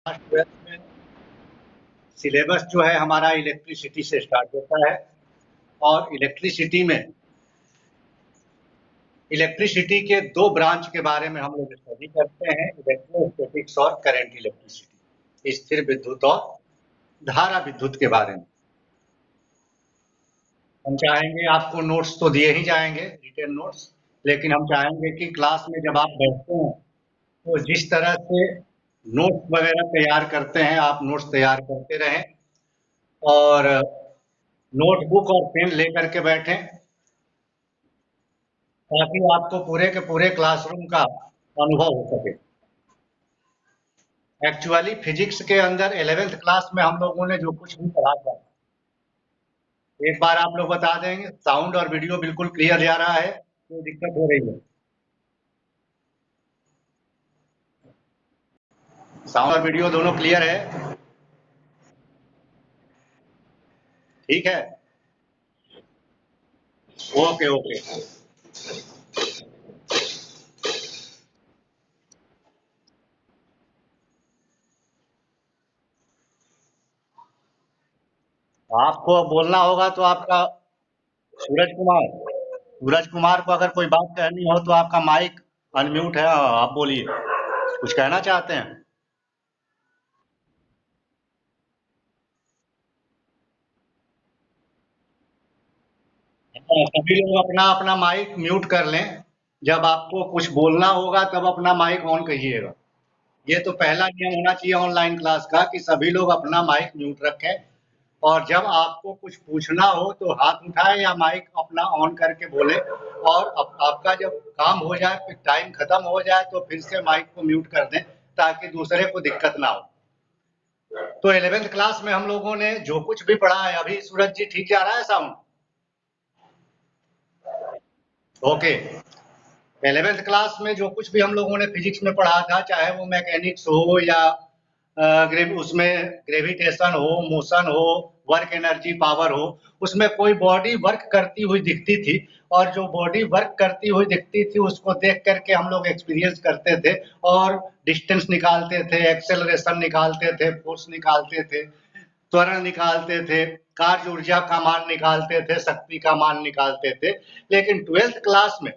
Twelfth में syllabus जो है हमारा इलेक्ट्रिसिटी से स्टार्ट होता है और इलेक्ट्रिसिटी के दो ब्रांच के बारे में हम लोग स्टडी करते हैं, इलेक्ट्रोस्टैटिक्स और करंट इलेक्ट्रिसिटी, स्थिर विद्युत और धारा विद्युत के बारे में। हम चाहेंगे आपको नोट्स तो दिए ही जाएंगे, रिटन नोट्स, लेकिन हम चाहेंगे कि क्लास में जब आप बैठते हैं तो जिस तरह से नोट्स वगैरह तैयार करते हैं आप नोट्स तैयार करते रहें और नोटबुक और पेन लेकर के बैठें ताकि आपको पूरे के पूरे क्लासरूम का अनुभव हो सके। एक्चुअली फिजिक्स के अंदर 11th क्लास में हम लोगों ने जो कुछ भी पढ़ा था, एक बार आप लोग बता देंगे। साउंड और वीडियो बिल्कुल क्लियर जा रहा है, कोई दिक्कत हो रही है? साउंड और वीडियो दोनों क्लियर है? ठीक है, ओके ओके। आपको बोलना होगा तो आपका सूरज कुमार को अगर कोई बात कहनी हो तो आपका माइक अनम्यूट है, आप बोलिए, कुछ कहना चाहते हैं? सभी लोग अपना अपना माइक म्यूट कर लें। जब आपको कुछ बोलना होगा तब अपना माइक ऑन करिएगा। ये तो पहला नियम होना चाहिए ऑनलाइन क्लास का कि सभी लोग अपना माइक म्यूट रखें और जब आपको कुछ पूछना हो तो हाथ उठाएं या माइक अपना ऑन करके बोले और आपका जब काम हो जाए, फिर टाइम खत्म हो जाए तो फिर से माइक को म्यूट कर दें ताकि दूसरे को दिक्कत ना हो। तो 11th क्लास में हम लोगों ने जो कुछ भी पढ़ा है, अभी सूरज जी ठीक जा रहा है साउंड? ओके। 11th क्लास में जो कुछ भी हम लोगों ने फिजिक्स में पढ़ा था, चाहे वो मैकेनिक्स हो या उसमें ग्रेविटेशन हो, मोशन हो, वर्क एनर्जी पावर हो, उसमें कोई बॉडी वर्क करती हुई दिखती थी और जो बॉडी वर्क करती हुई दिखती थी उसको देख करके हम लोग एक्सपीरियंस करते थे और डिस्टेंस निकालते थे, एक्सेलरेशन निकालते थे, फोर्स निकालते थे, त्वरण निकालते थे, कार्य ऊर्जा का मान निकालते थे, शक्ति का मान निकालते थे। लेकिन 12th क्लास में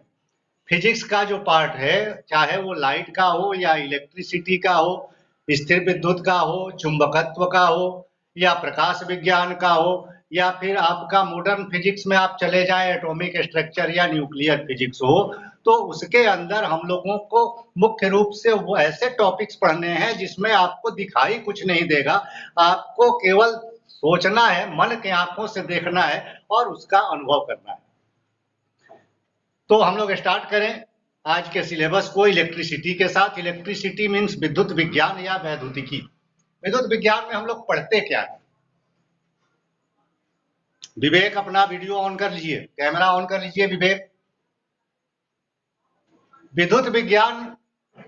फिजिक्स का जो पार्ट है, चाहे वो लाइट का हो या इलेक्ट्रिसिटी का हो, स्थिर विद्युत का हो, चुंबकत्व का हो या प्रकाश विज्ञान का हो या फिर आपका मॉडर्न फिजिक्स में आप चले जाएं, एटॉमिक स्ट्रक्चर या न्यूक्लियर फिजिक्स हो, तो उसके अंदर हम लोगों को मुख्य रूप से वो ऐसे टॉपिक्स पढ़ने हैं जिसमें आपको दिखाई कुछ नहीं देगा, आपको केवल सोचना है, मन के आंखों से देखना है और उसका अनुभव करना है। तो हम लोग स्टार्ट करें आज के सिलेबस को इलेक्ट्रिसिटी के साथ। इलेक्ट्रिसिटी मीन्स विद्युत विज्ञान या वैद्युतिकी। विद्युत विज्ञान में हम लोग पढ़ते क्या है? विवेक अपना वीडियो ऑन कर लीजिए, कैमरा ऑन कर लीजिए विवेक। विद्युत विज्ञान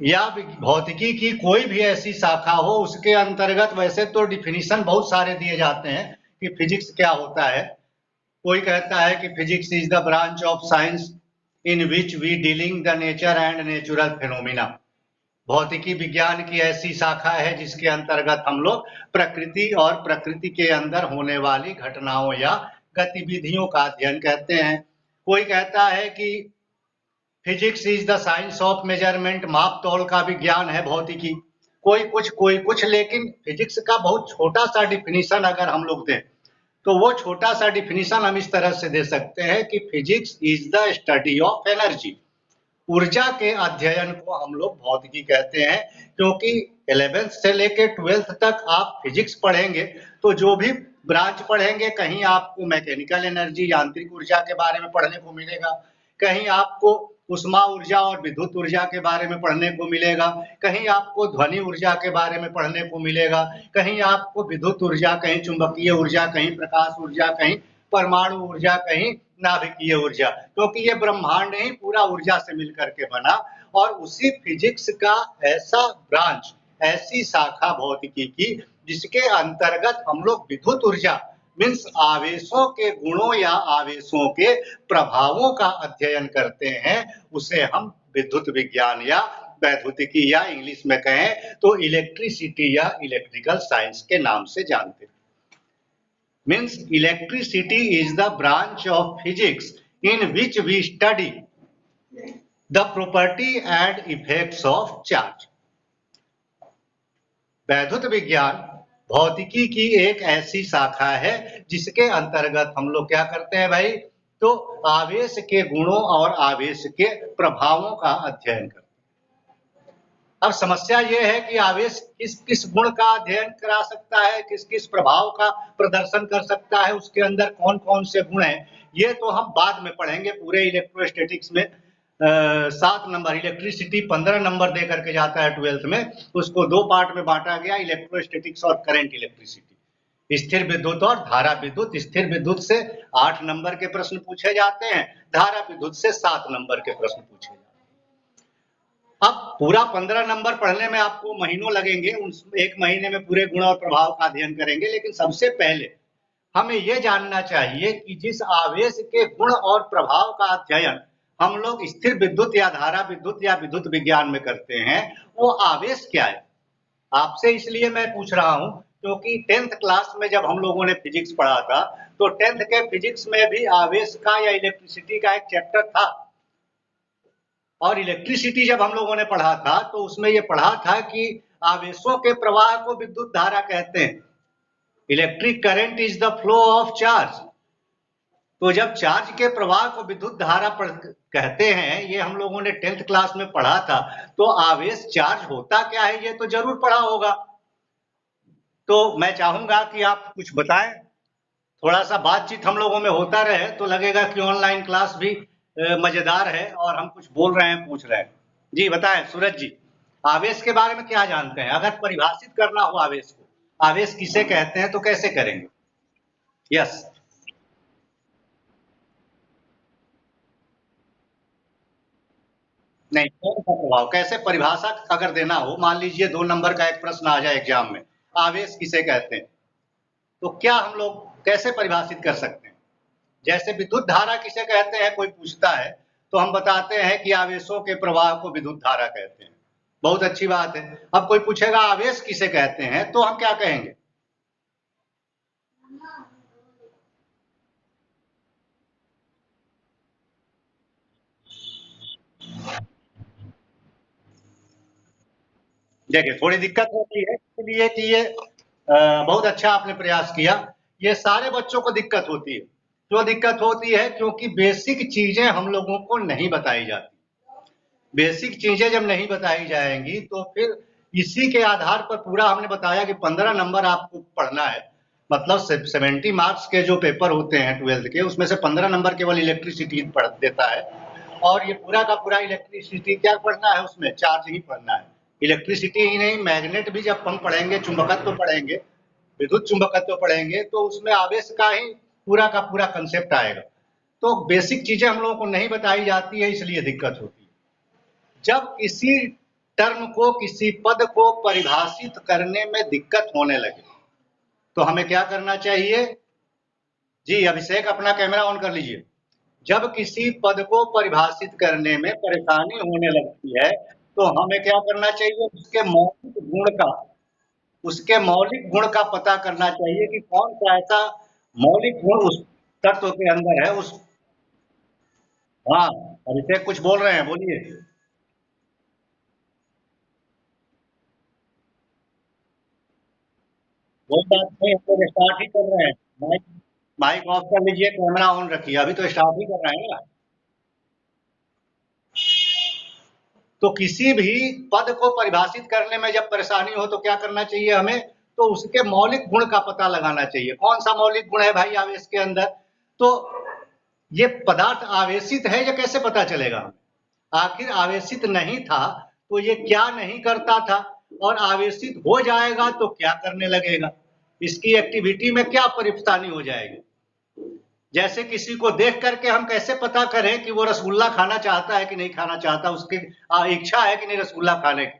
या भौतिकी की कोई भी ऐसी शाखा हो, उसके अंतर्गत वैसे तो डिफिनीशन बहुत सारे दिए जाते हैं कि फिजिक्स क्या होता है। कोई कहता है कि physics is the branch of science in which we dealing the nature and natural phenomena. भौतिकी विज्ञान की ऐसी शाखा है जिसके अंतर्गत हम लोग प्रकृति और प्रकृति के अंदर होने वाली घटनाओं या गतिविधियों का अध्ययन करते हैं। कोई कहता है कि physics is the science of measurement, माप तौल का विज्ञान है भौतिकी। कोई कुछ, लेकिन फिजिक्स का बहुत छोटा सा डिफिनीशन अगर हम लोग दें तो वो छोटा सा डिफिनीशन हम इस तरह से दे सकते हैं कि physics is the study of energy. ऊर्जा के अध्ययन को हम लोग भौतिकी कहते हैं, क्योंकि 11th से लेकर 12th तक आप फिजिक्स पढ़ेंगे तो जो भी ब्रांच पढ़ेंगे, कहीं आपको मैकेनिकल एनर्जी यांत्रिक ऊर्जा के बारे में पढ़ने को मिलेगा, कहीं आपको उष्मा ऊर्जा और विद्युत ऊर्जा के बारे में पढ़ने को मिलेगा, कहीं आपको ध्वनि ऊर्जा के बारे में पढ़ने को मिलेगा, कहीं आपको विद्युत ऊर्जा, कहीं चुंबकीय ऊर्जा, कहीं प्रकाश ऊर्जा, कहीं परमाणु ऊर्जा, कहीं नाभिकीय ऊर्जा, क्योंकि ये ब्रह्मांड ही पूरा ऊर्जा से मिलकर के बना। और उसी फिजिक्स का ऐसा ब्रांच, ऐसी शाखा भौतिकी की जिसके अंतर्गत हम लोग विद्युत ऊर्जा मीन्स आवेशों के गुणों या आवेशों के प्रभावों का अध्ययन करते हैं, उसे हम विद्युत विज्ञान या वैद्युतिकी या इंग्लिश में कहें तो इलेक्ट्रिसिटी या इलेक्ट्रिकल साइंस के नाम से जानते हैं। Means electricity is the branch of physics in which we study the property and effects of charge. वैद्युत विज्ञान भौतिकी की एक ऐसी शाखा है जिसके अंतर्गत हम लोग क्या करते हैं भाई, तो आवेश के गुणों और आवेश के प्रभावों का अध्ययन करते हैं। अब समस्या यह है कि आवेश किस किस गुण का अध्ययन करा सकता है, किस किस प्रभाव का प्रदर्शन कर सकता है, उसके अंदर कौन कौन से गुण हैं, ये तो हम बाद में पढ़ेंगे। पूरे इलेक्ट्रोस्टैटिक्स में 7 नंबर, इलेक्ट्रिसिटी 15 नंबर दे करके जाता है 12th में, उसको 2 पार्ट में बांटा गया, इलेक्ट्रोस्टैटिक्स और करंट इलेक्ट्रिसिटी। स्थिर विद्युत और धारा विद्युत। स्थिर विद्युत से 8 नंबर के प्रश्न पूछे जाते हैं, धारा विद्युत से 7 नंबर के प्रश्न पूछे जाते हैं। अब पूरा 15 नंबर पढ़ने में आपको महीनों लगेंगे, उस 1 महीने में पूरे गुण और प्रभाव का अध्ययन करेंगे। लेकिन सबसे पहले हमें यह जानना चाहिए कि जिस आवेश के गुण और प्रभाव का अध्ययन हम लोग स्थिर विद्युत या धारा विद्युत या विद्युत विज्ञान में करते हैं, वो आवेश क्या है। आपसे इसलिए मैं पूछ रहा हूं क्योंकि 10th क्लास में जब हम लोगों ने फिजिक्स पढ़ा था तो 10th के फिजिक्स में भी आवेश का या इलेक्ट्रिसिटी का एक चैप्टर था, और इलेक्ट्रिसिटी जब हम लोगों ने पढ़ा था तो उसमें ये पढ़ा था कि आवेशों के प्रवाह को विद्युत धारा कहते हैं। Electric current is the flow of charge. तो जब चार्ज के प्रवाह को विद्युत धारा कहते हैं, ये हम लोगों ने 10th क्लास में पढ़ा था, तो आवेश चार्ज होता क्या है ये तो जरूर पढ़ा होगा। तो मैं चाहूंगा कि आप कुछ बताएं, थोड़ा सा बातचीत हम लोगों में होता रहे तो लगेगा कि ऑनलाइन क्लास भी मजेदार है और हम कुछ बोल रहे हैं, पूछ रहे हैं। जी बताएं सूरज जी, आवेश के बारे में क्या जानते हैं? अगर परिभाषित करना हो आवेश को, आवेश किसे कहते हैं तो कैसे करेंगे? यस। नहीं, कौन सा प्रभाव, कैसे परिभाषा अगर देना हो, मान लीजिए 2 नंबर का एक प्रश्न आ जाए एग्जाम में, आवेश किसे कहते हैं, तो क्या हम लोग कैसे परिभाषित कर सकते हैं? जैसे विद्युत धारा किसे कहते हैं कोई पूछता है तो हम बताते हैं कि आवेशों के प्रवाह को विद्युत धारा कहते हैं। बहुत अच्छी बात है। अब कोई पूछेगा आवेश किसे कहते हैं तो हम क्या कहेंगे? देखिए थोड़ी दिक्कत होती है इसलिए कि ये बहुत अच्छा आपने प्रयास किया। ये सारे बच्चों को दिक्कत होती है। क्यों दिक्कत होती है? क्योंकि बेसिक चीजें हम लोगों को नहीं बताई जाती। बेसिक चीजें जब नहीं बताई जाएंगी तो फिर इसी के आधार पर पूरा हमने बताया कि 15 नंबर आपको पढ़ना है, मतलब 70 मार्क्स के जो पेपर होते हैं 12th के, उसमें से 15 नंबर केवल इलेक्ट्रिसिटी पढ़ देता है, और ये पूरा का पूरा इलेक्ट्रिसिटी क्या पढ़ना है, उसमें चार्ज ही पढ़ना है। इलेक्ट्रिसिटी ही नहीं, मैग्नेट भी जब हम पढ़ेंगे, चुंबकत्व पढ़ेंगे, विद्युत चुंबकत्व पढ़ेंगे, तो उसमें आवेश का ही पूरा का पूरा कंसेप्ट आएगा। तो बेसिक चीजें हम लोगों को नहीं बताई जाती है, इसलिए दिक्कत होती है। जब किसी टर्म को, किसी पद को परिभाषित करने में दिक्कत होने लगे तो हमें क्या करना चाहिए? जी अभिषेक अपना कैमरा ऑन कर लीजिए। जब किसी पद को परिभाषित करने में परेशानी होने लगती है तो हमें क्या करना चाहिए? उसके मौलिक गुण का पता करना चाहिए कि कौन सा ऐसा मौलिक गुण उस तत्व के अंदर है। उस हाँ, अभिषेक कुछ बोल रहे हैं, बोलिए। कोई बात नहीं, हम लोग स्टार्ट ही कर रहे हैं। माइक माइक ऑफ कर लीजिए, कैमरा ऑन रखिए, अभी तो स्टार्ट ही कर रहे हैं ना। तो किसी भी पद को परिभाषित करने में जब परेशानी हो तो क्या करना चाहिए हमें? तो उसके मौलिक गुण का पता लगाना चाहिए। कौन सा मौलिक गुण है भाई आवेश के अंदर? तो ये पदार्थ आवेशित है, ये कैसे पता चलेगा? आखिर आवेशित नहीं था तो ये क्या नहीं करता था, और आवेशित हो जाएगा तो क्या करने लगेगा, इसकी एक्टिविटी में क्या परेशानी हो जाएगी। जैसे किसी को देख करके हम कैसे पता करें कि वो रसगुल्ला खाना चाहता है कि नहीं खाना चाहता, उसकी इच्छा है कि नहीं रसगुल्ला खाने की।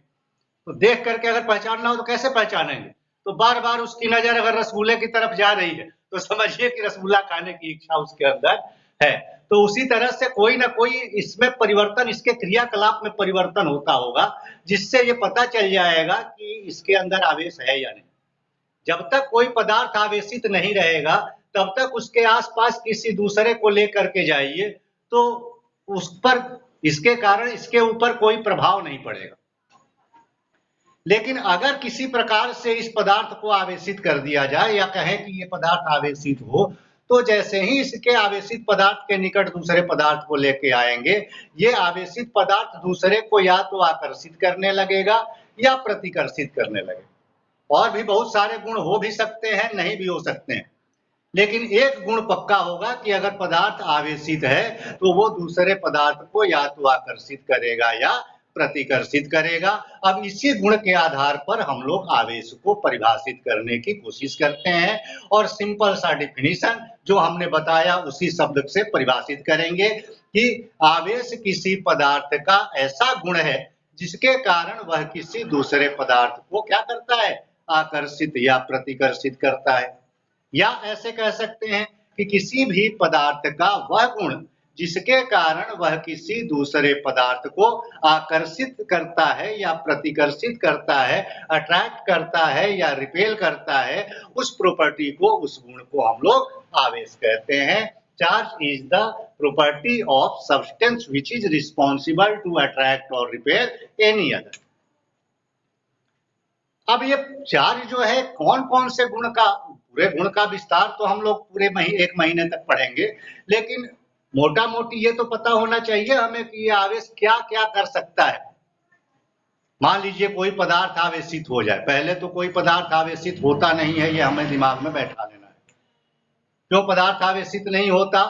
तो देख करके अगर पहचानना हो तो कैसे पहचानेंगे? तो बार बार उसकी नजर अगर रसगुल्ले की तरफ जा रही है तो समझिए कि रसगुल्ला खाने की इच्छा उसके अंदर है। तो उसी तरह से कोई ना कोई इसमें परिवर्तन, इसके क्रियाकलाप में परिवर्तन होता होगा, जिससे ये पता चल जाएगा कि इसके अंदर आवेश है या नहीं। जब तक कोई पदार्थ आवेशित नहीं रहेगा, तब तक उसके आसपास किसी दूसरे को लेकर के जाइए, तो उस पर इसके कारण इसके ऊपर कोई प्रभाव नहीं पड़ेगा। लेकिन अगर किसी प्रकार से इस पदार्थ को आवेशित कर दिया जाए, या कहें कि ये पदार्थ आवेशित हो, तो जैसे ही इसके आवेशित पदार्थ के निकट दूसरे पदार्थ को लेके आएंगे, ये आवेशित पदार्थ दूसरे को या तो आकर्षित करने लगेगा या प्रतिकर्षित करने लगेगा। और भी बहुत सारे गुण हो भी सकते हैं, नहीं भी हो सकते हैं, लेकिन एक गुण पक्का होगा कि अगर पदार्थ आवेशित है तो वो दूसरे पदार्थ को या तो आकर्षित करेगा या प्रतिकर्षित करेगा। अब इसी गुण के आधार पर हम लोग आवेश को परिभाषित करने की कोशिश करते हैं, और सिंपल सा डिफिनीशन जो हमने बताया उसी शब्द से परिभाषित करेंगे कि आवेश किसी पदार्थ का ऐसा गुण है जिसके कारण वह किसी दूसरे पदार्थ को क्या करता है, आकर्षित या प्रतिकर्षित करता है। या ऐसे कह सकते हैं कि किसी भी पदार्थ का वह गुण जिसके कारण वह किसी दूसरे पदार्थ को आकर्षित करता है या प्रतिकर्षित करता है, अट्रैक्ट करता है या रिपेल करता है, उस प्रॉपर्टी को, उस गुण को हम लोग आवेश कहते हैं। Charge is the property of substance which is responsible to attract और रिपेल एनी अदर। अब ये चार्ज जो है कौन कौन से गुण का, पूरे गुण का विस्तार तो हम लोग पूरे एक महीने तक पढ़ेंगे, लेकिन मोटा मोटी ये तो पता होना चाहिए हमें कि ये आवेश क्या क्या कर सकता है। मान लीजिए कोई पदार्थ आवेशित हो जाए, पहले तो कोई पदार्थ आवेशित होता नहीं है, ये हमें दिमाग में बैठा लेना है। क्यों पदार्थ आवेशित नहीं होता,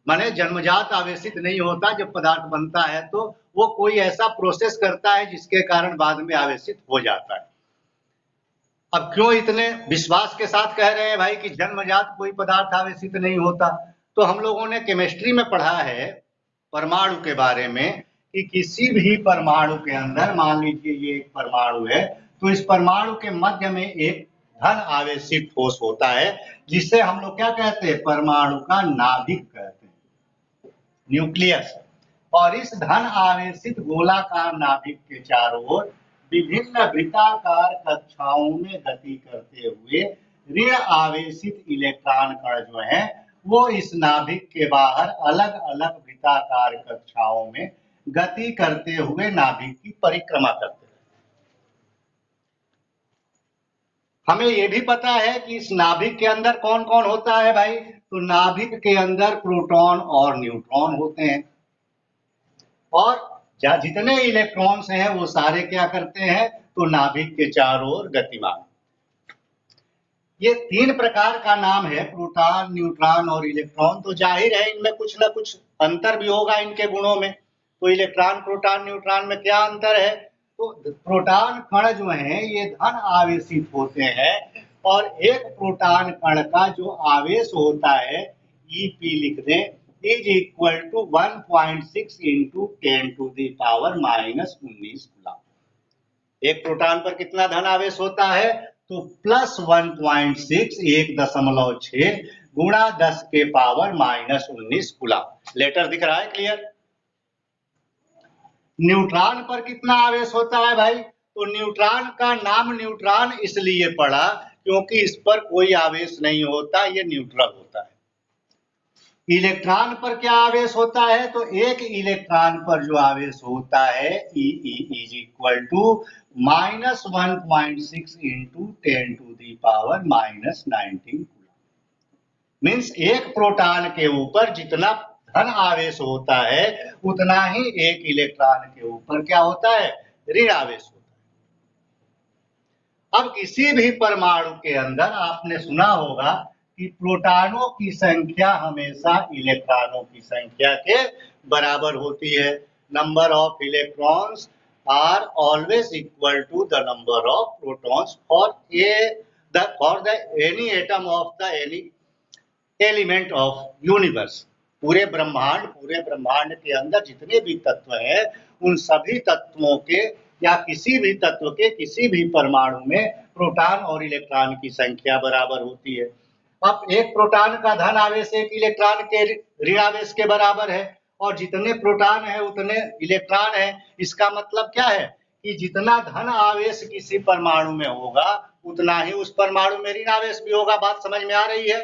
माने जन्मजात आवेशित नहीं होता। जब पदार्थ बनता है तो वो कोई ऐसा प्रोसेस करता है जिसके कारण बाद में आवेशित हो जाता है। अब क्यों इतने विश्वास के साथ कह रहे हैं भाई कि जन्मजात कोई पदार्थ आवेशित नहीं होता, तो हम लोगों ने केमिस्ट्री में पढ़ा है परमाणु के बारे में कि किसी भी परमाणु के अंदर, मान लीजिए ये एक परमाणु है, तो इस परमाणु के मध्य में एक धन आवेशित ठोस होता है, जिसे हम लोग क्या कहते हैं, परमाणु का नाभिक कहते हैं, न्यूक्लियस। और इस धन आवेशित गोलाकार नाभिक के चारों ओर विभिन्न वृत्ताकार कक्षाओं में गति करते हुए ऋण आवेशित इलेक्ट्रॉन कण जो है वो इस नाभिक के बाहर अलग अलग वृत्ताकार कक्षाओं में गति करते हुए नाभिक की परिक्रमा करते हैं। हमें यह भी पता है कि इस नाभिक के अंदर कौन कौन होता है भाई, तो नाभिक के अंदर प्रोटॉन और न्यूट्रॉन होते हैं, और जितने इलेक्ट्रॉन्स हैं वो सारे क्या करते हैं, तो नाभिक के चारों ओर गतिमान। ये तीन प्रकार का नाम है, प्रोटॉन, न्यूट्रॉन और इलेक्ट्रॉन। तो जाहिर है इनमें कुछ ना कुछ अंतर भी होगा इनके गुणों में। तो इलेक्ट्रॉन, प्रोटॉन, न्यूट्रॉन में क्या अंतर है, तो प्रोटॉन कण जो है ये धन आवेशित होते हैं, और एक प्रोटॉन कण का जो आवेश होता है Ep लिख दें, is equal to 1.6 into 10 to the power -19 coulomb. एक प्रोटॉन पर कितना धन आवेश होता है, तो प्लस 1.6 1.6 गुणा 10 के पावर -19 कूलम। लेटर दिख रहा है क्लियर। न्यूट्रॉन पर कितना आवेश होता है भाई, तो न्यूट्रॉन का नाम न्यूट्रॉन इसलिए पड़ा क्योंकि इस पर कोई आवेश नहीं होता, ये न्यूट्रल होता है। इलेक्ट्रॉन पर क्या आवेश होता है, तो एक इलेक्ट्रॉन पर जो आवेश होता है E is equal to -1.6 into 10 to the power -19 means एक प्रोटॉन के ऊपर जितना धन आवेश होता है उतना ही एक इलेक्ट्रॉन के ऊपर क्या होता है, ऋण आवेश होता है। अब किसी भी परमाणु के अंदर आपने सुना होगा कि प्रोटॉनों की संख्या हमेशा इलेक्ट्रॉनों की संख्या के बराबर होती है। Number of electrons are always equal to the number of protons for the any atom of the any element of universe. पूरे ब्रह्मांड के अंदर जितने भी तत्व हैं उन सभी तत्वों के या किसी भी तत्व के किसी भी परमाणु में प्रोटॉन और इलेक्ट्रॉन की संख्या बराबर होती है। अब एक प्रोटॉन का धन आवेश एक इलेक्ट्रॉन के ऋण आवेश के बराबर है, और जितने प्रोटॉन है उतने इलेक्ट्रॉन है। इसका मतलब क्या है कि जितना धन आवेश किसी परमाणु में होगा उतना ही उस परमाणु में ऋण आवेश भी होगा। बात समझ में आ रही है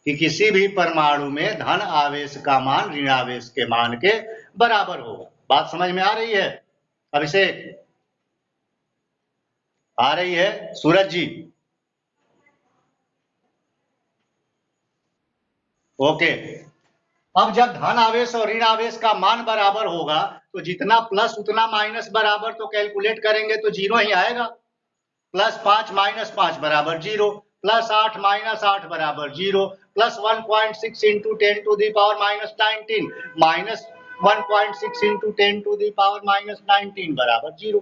कि किसी भी परमाणु में धन आवेश का मान ऋण आवेश के मान के बराबर होगा। बात समझ में आ रही है अभिषेक? आ रही है सूरज जी? ओके। अब जब धन आवेश और ऋण आवेश का मान बराबर होगा तो जितना प्लस उतना माइनस बराबर, तो कैलकुलेट करेंगे तो जीरो ही आएगा। +5 - 5 बराबर 0, +8 - 8 बराबर 0, +1.6 × 10⁻⁻19 -1.6 × 10⁻⁻19 बराबर 0।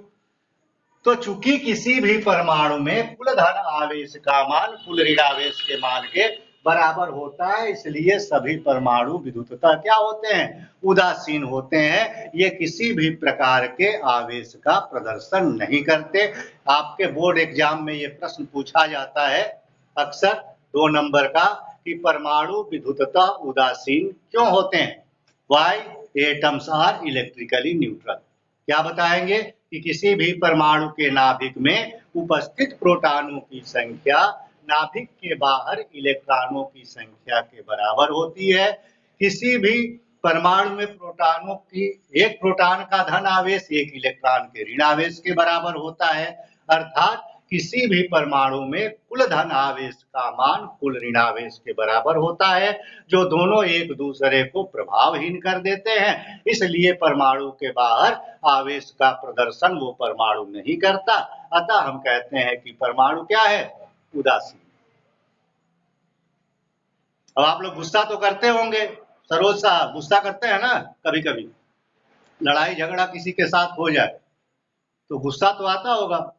तो चूंकि किसी भी परमाणु में कुल धन आवेश का मान कुल ऋण आवेश के मान के बराबर होता है, इसलिए सभी परमाणु विद्युततः क्या होते हैं? उदासीन होते हैं। ये किसी भी प्रकार के आवेश का प्रदर्शन नहीं करते। आपके बोर्ड एग्जाम में ये प्रश्न पूछा जाता है अक्सर 2 नंबर का कि परमाणु विद्युततः उदासीन क्यों होते हैं? Why atoms are electrically neutral? क्या बताएंगे कि किसी भी परमाणु के नाभिक में उपस्थित प्रोटॉनों की संख्या नाभिक के बाहर इलेक्ट्रॉनों की संख्या के बराबर होती है। किसी भी परमाणु में प्रोटॉनों की एक प्रोटॉन का धन आवेश एक इलेक्ट्रॉन के ऋण आवेश के बराबर होता है, अर्थात किसी भी परमाणु में कुल धन आवेश का मान कुल ऋण आवेश के बराबर होता है, जो दोनों एक दूसरे को प्रभावहीन कर देते हैं। इसलिए परमाणु के बाहर आवेश का प्रदर्शन वो परमाणु नहीं करता। अतः हम कहते हैं कि परमाणु क्या है? उदासीन। अब आप लोग गुस्सा तो करते होंगे, सरोज साहब गुस्सा करते हैं ना? कभी कभी लड़ाई झगड़ा किसी के साथ हो जाए तो गुस्सा तो आता होगा,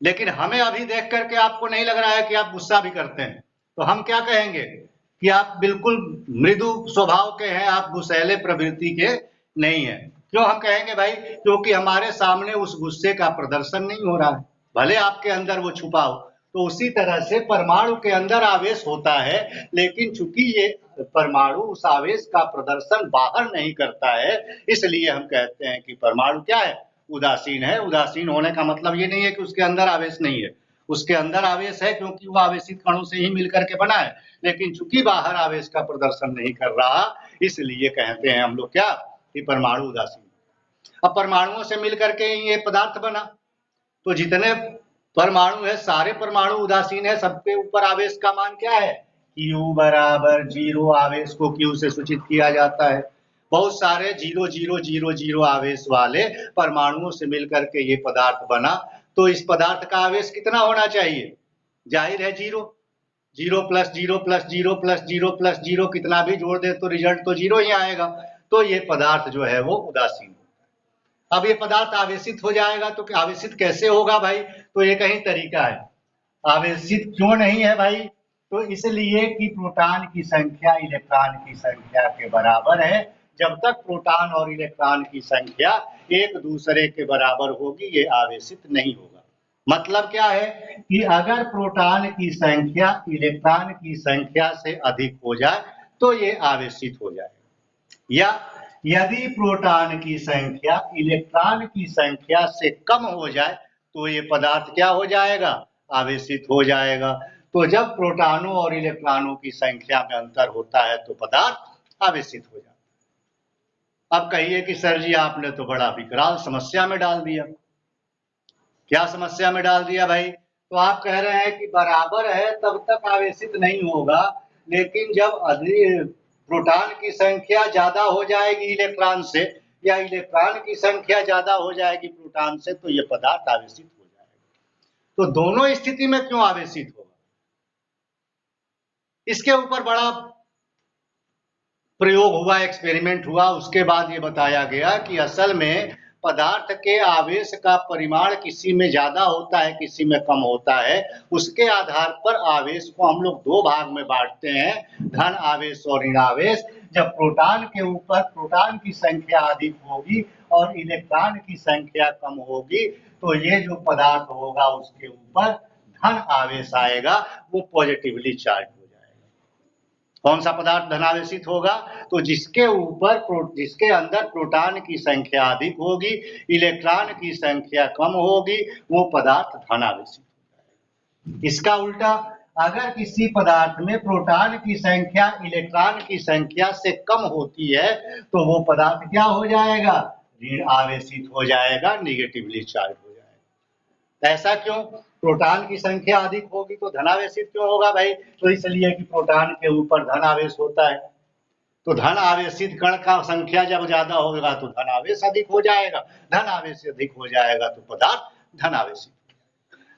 लेकिन हमें अभी देख करके आपको नहीं लग रहा है कि आप गुस्सा भी करते हैं। तो हम क्या कहेंगे कि आप बिल्कुल मृदु स्वभाव के हैं, आप गुस्सैले प्रवृत्ति के नहीं है। क्यों हम कहेंगे भाई? क्योंकि हमारे सामने उस गुस्से का प्रदर्शन नहीं हो रहा है, भले आपके अंदर वो छुपा हो। तो उसी तरह से परमाणु के अंदर आवेश होता है, लेकिन चूंकि ये परमाणु उस आवेश का प्रदर्शन बाहर नहीं करता है, इसलिए हम कहते हैं कि परमाणु क्या है? उदासीन है। उदासीन होने का मतलब ये नहीं है कि उसके अंदर आवेश नहीं है, उसके अंदर आवेश है, क्योंकि वो आवेशित कणों से ही मिलकर के बना है, लेकिन चूंकि बाहर आवेश का प्रदर्शन नहीं कर रहा, इसलिए कहते हैं हम लोग क्या कि परमाणु उदासीन। अब परमाणुओं से मिलकर के ये पदार्थ बना, तो जितने परमाणु है सारे परमाणु उदासीन है। सबके ऊपर आवेश का मान क्या है? Q बराबर 0। आवेश को Q से सूचित किया जाता है। बहुत सारे 0 0 0 0 आवेश वाले परमाणुओं से मिलकर के ये पदार्थ बना, तो इस पदार्थ का आवेश कितना होना चाहिए? जाहिर है 0। 0 + 0 + 0 + 0 + 0 कितना भी जोड़ दे तो रिजल्ट तो 0 ही आएगा। तो ये पदार्थ जो है वो उदासीन। अब ये पदार्थ आवेशित हो जाएगा, तो आवेशित कैसे होगा भाई? तो एक ही तरीका है। आवेशित क्यों नहीं है भाई? तो इसलिए कि प्रोटॉन की संख्या इलेक्ट्रॉन की संख्या के बराबर है। जब तक प्रोटॉन और इलेक्ट्रॉन की संख्या एक दूसरे के बराबर होगी, ये आवेशित नहीं होगा। मतलब क्या है कि अगर प्रोटॉन की संख्या इलेक्ट्रॉन की संख्या से अधिक हो जाए तो ये आवेशित हो जाएगा, या यदि प्रोटॉन की संख्या इलेक्ट्रॉन की संख्या से कम हो जाए तो ये पदार्थ क्या हो जाएगा? आवेशित हो जाएगा। तो जब प्रोटॉनों और इलेक्ट्रॉनों की संख्या में अंतर होता है तो पदार्थ आवेशित हो जाता है। अब कहिए कि सर जी आपने तो बड़ा विकराल समस्या में डाल दिया। क्या समस्या में डाल दिया भाई? तो आप कह रहे हैं कि बराबर है तब तक आवेशित नहीं होगा, लेकिन जब अधिक प्रोटॉन की संख्या ज्यादा हो जाएगी इलेक्ट्रॉन से, या इलेक्ट्रॉन की संख्या ज्यादा हो जाएगी प्रोटॉन से, तो ये पदार्थ आवेशित हो जाएगा। तो दोनों स्थिति में क्यों आवेशित होगा? इसके ऊपर बड़ा प्रयोग हुआ, एक्सपेरिमेंट हुआ, उसके बाद ये बताया गया कि असल में पदार्थ के आवेश का परिमाण किसी में ज्यादा होता है, किसी में कम होता है। उसके आधार पर आवेश को हम लोग 2 भाग में बांटते हैं, धन आवेश और ऋण आवेश। जब प्रोटॉन के ऊपर प्रोटॉन की संख्या अधिक होगी और इलेक्ट्रॉन की संख्या कम होगी, तो ये जो पदार्थ होगा उसके ऊपर धन आवेश आएगा, वो पॉजिटिवली चार्ज हो जाएगा। कौन सा पदार्थ धनावेशित होगा? तो जिसके अंदर प्रोटॉन की संख्या अधिक होगी, इलेक्ट्रॉन की संख्या कम होगी, वो पदार्थ धनावेशित होगा। इसका उल्टा, अगर किसी पदार्थ में प्रोटॉन की संख्या इलेक्ट्रॉन की संख्या से कम होती है तो वो पदार्थ क्या हो जाएगा? ऋण आवेशित हो जाएगा, निगेटिवली चार्ज हो जाएगा। ऐसा क्यों? प्रोटॉन की संख्या अधिक होगी तो धनावेशित क्यों होगा भाई? तो इसलिए कि प्रोटॉन के ऊपर धन आवेश होता है, तो धन आवेशित कण का संख्या जब ज्यादा होगा तो धन आवेश अधिक हो जाएगा, धन आवेश अधिक हो जाएगा तो पदार्थ धन आवेशित।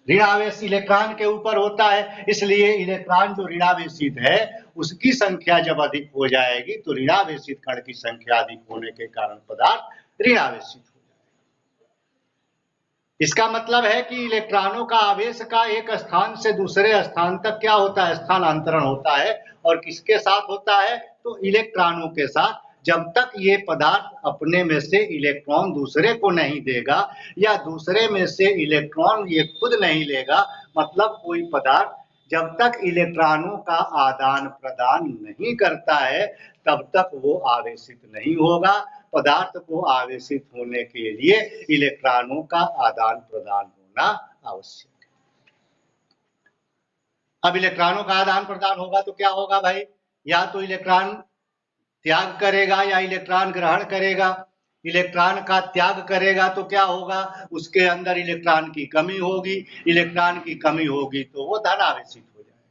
ऋण आवेश इलेक्ट्रॉन के ऊपर होता है, इसलिए इलेक्ट्रॉन जो ऋणावेशित है उसकी संख्या जब अधिक हो जाएगी तो ऋणावेशित कण की संख्या अधिक होने के कारण पदार्थ ऋणावेशित हो जाएगा। इसका मतलब है कि इलेक्ट्रॉनों का आवेश का एक स्थान से दूसरे स्थान तक क्या होता है? स्थानांतरण होता है। और किसके साथ होता है? तो इलेक्ट्रॉनों के साथ। जब तक ये पदार्थ अपने में से इलेक्ट्रॉन दूसरे को नहीं देगा या दूसरे में से इलेक्ट्रॉन ये खुद नहीं लेगा, मतलब कोई पदार्थ जब तक इलेक्ट्रॉनों का आदान प्रदान नहीं करता है तब तक वो आवेशित नहीं होगा। पदार्थ को आवेशित होने के लिए इलेक्ट्रॉनों का आदान प्रदान होना आवश्यक है। अब इलेक्ट्रॉनों का आदान प्रदान होगा तो क्या होगा भाई? या तो इलेक्ट्रॉन त्याग करेगा या इलेक्ट्रॉन ग्रहण करेगा। इलेक्ट्रॉन का त्याग करेगा तो क्या होगा? उसके अंदर इलेक्ट्रॉन की कमी होगी, इलेक्ट्रॉन की कमी होगी तो वो धन आवेशित हो जाएगा।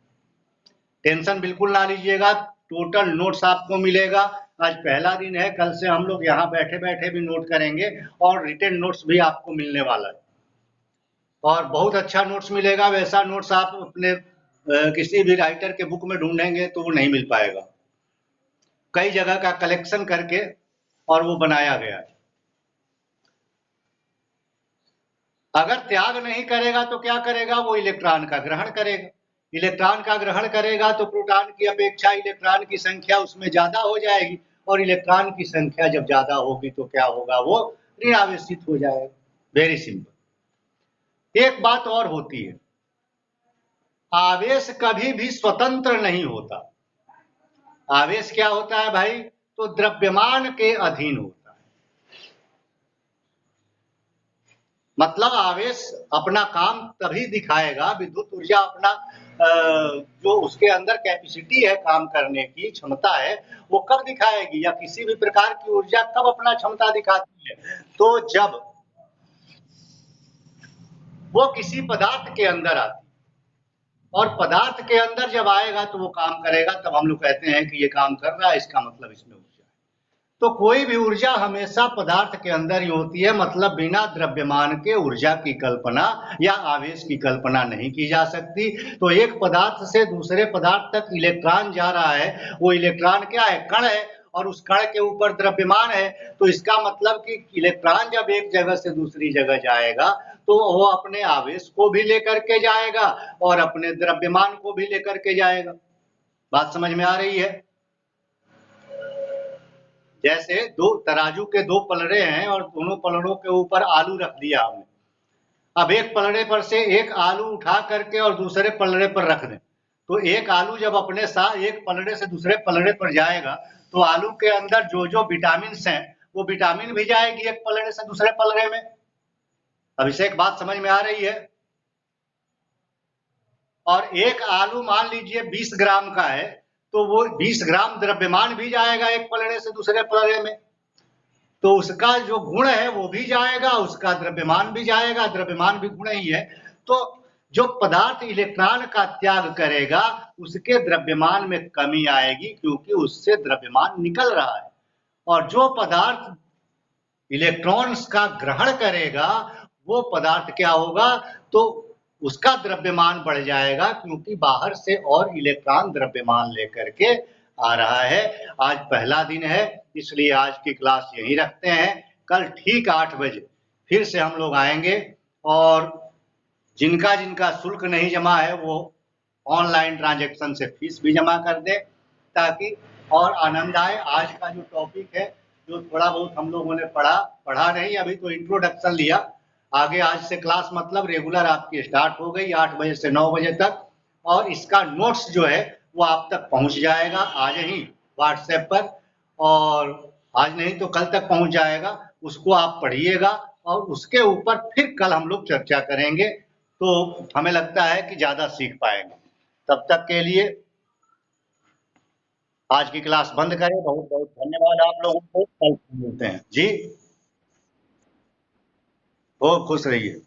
टेंशन बिल्कुल ना लीजिएगा, टोटल नोट्स आपको मिलेगा। आज पहला दिन है, कल से हम लोग यहाँ बैठे बैठे भी नोट करेंगे और रिटन नोट्स भी आपको मिलने वाला है और बहुत अच्छा नोट्स मिलेगा। वैसा नोट्स आप अपने किसी भी राइटर के बुक में ढूंढेंगे तो वो नहीं मिल पाएगा। कई जगह का कलेक्शन करके और वो बनाया गया है। अगर त्याग नहीं करेगा तो क्या करेगा? वो इलेक्ट्रॉन का ग्रहण करेगा। इलेक्ट्रॉन का ग्रहण करेगा तो प्रोटॉन की अपेक्षा इलेक्ट्रॉन की संख्या उसमें ज्यादा हो जाएगी और इलेक्ट्रॉन की संख्या जब ज्यादा होगी तो क्या होगा? वो ऋणावेशित हो जाएगा। Very simple. एक बात और होती है, आवेश कभी भी स्वतंत्र नहीं होता। आवेश क्या होता है भाई? तो द्रव्यमान के अधीन होता है। मतलब आवेश अपना काम तभी दिखाएगा, विद्युत ऊर्जा अपना जो उसके अंदर कैपेसिटी है, काम करने की क्षमता है, वो कब दिखाएगी या किसी भी प्रकार की ऊर्जा कब अपना क्षमता दिखाती है? तो जब वो किसी पदार्थ के अंदर आती है और पदार्थ के अंदर जब आएगा तो वो काम करेगा, तब हम लोग कहते हैं कि ये काम कर रहा है, इसका मतलब इसमें ऊर्जा है। तो कोई भी ऊर्जा हमेशा पदार्थ के अंदर ही होती है, मतलब बिना द्रव्यमान के ऊर्जा की कल्पना या आवेश की कल्पना नहीं की जा सकती। तो एक पदार्थ से दूसरे पदार्थ तक इलेक्ट्रॉन जा रहा है, वो इलेक्ट्रॉन क्या है? कण है और उस कण के ऊपर द्रव्यमान है। तो इसका मतलब कि इलेक्ट्रॉन जब एक जगह से दूसरी जगह जाएगा तो वो अपने आवेश को भी लेकर के जाएगा और अपने द्रव्यमान को भी लेकर के जाएगा। बात समझ में आ रही है? जैसे दो तराजू के दो पलड़े हैं और दोनों पलड़ों के ऊपर आलू रख दिया हमने। अब एक पलड़े पर से एक आलू उठा करके और दूसरे पलड़े पर रख दें, तो एक आलू जब अपने साथ एक पलड़े से दूसरे पलड़े पर जाएगा तो आलू के अंदर जो जो विटामिन हैं वो विटामिन भी जाएगी एक पलड़े से दूसरे पलड़े में। अभिषेक, बात समझ में आ रही है? और एक आलू मान लीजिए 20 ग्राम का है तो वो 20 ग्राम द्रव्यमान भी जाएगा एक पलड़े से दूसरे पलड़े में, तो उसका जो गुण है वो भी जाएगा, उसका द्रव्यमान भी जाएगा, द्रव्यमान भी गुण ही है। तो जो पदार्थ इलेक्ट्रॉन का त्याग करेगा उसके द्रव्यमान में कमी आएगी क्योंकि उससे द्रव्यमान निकल रहा है, और जो पदार्थ इलेक्ट्रॉन्स का ग्रहण करेगा वो पदार्थ क्या होगा? तो उसका द्रव्यमान बढ़ जाएगा क्योंकि बाहर से और इलेक्ट्रॉन द्रव्यमान लेकर के आ रहा है। आज पहला दिन है इसलिए आज की क्लास यहीं रखते हैं। कल ठीक 8 बजे फिर से हम लोग आएंगे और जिनका जिनका शुल्क नहीं जमा है वो ऑनलाइन ट्रांजैक्शन से फीस भी जमा कर दे ताकि और आनंद आए। आज का जो टॉपिक है, जो थोड़ा बहुत हम लोगों ने पढ़ा नहीं, अभी तो इंट्रोडक्शन लिया, आगे आज से क्लास मतलब रेगुलर आपकी स्टार्ट हो गई 8 बजे से 9 बजे तक, और इसका नोट्स जो है वो आप तक पहुंच जाएगा आज ही व्हाट्सएप पर, और आज नहीं तो कल तक पहुंच जाएगा। उसको आप पढ़िएगा और उसके ऊपर फिर कल हम लोग चर्चा करेंगे, तो हमें लगता है कि ज्यादा सीख पाएंगे। तब तक के लिए आज की क्लास बंद करें। बहुत बहुत धन्यवाद आप लोगों को, कल मिलते हैं जी। खूब खुश रहिए।